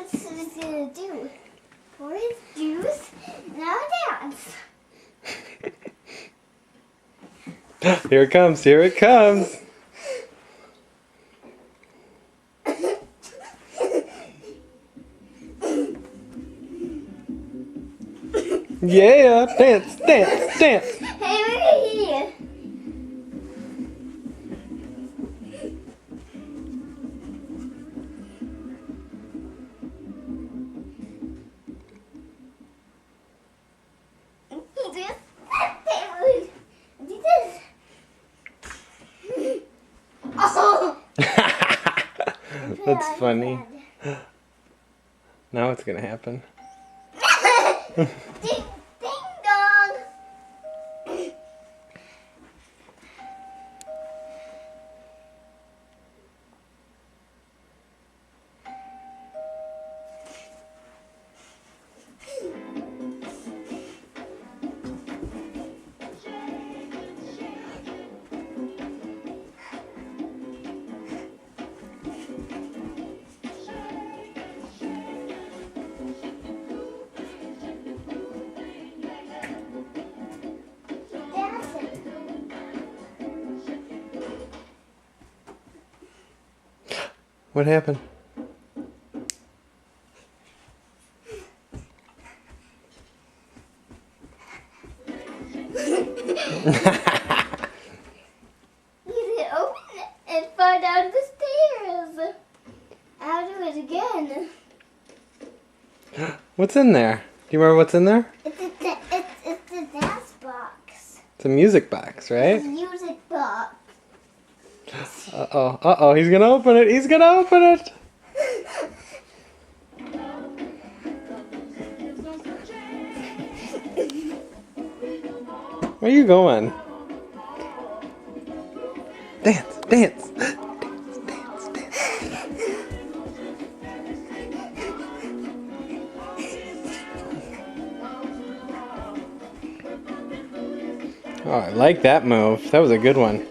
what's this gonna do? Pour his juice, now dance. Here it comes, here it comes. Yeah, dance, dance, dance. Hey, look at here. Oh. That's funny. Now what's gonna happen? Ding, ding dong. What happened? You didn't open it and fall down the stairs. I'll do it again. What's in there? Do you remember what's in there? It's a dance box. It's a music box, right? Music box. Uh-oh, uh-oh, he's gonna open it, he's gonna open it! Where are you going? Dance, dance! Dance, dance, dance. Oh, I like that move. That was a good one.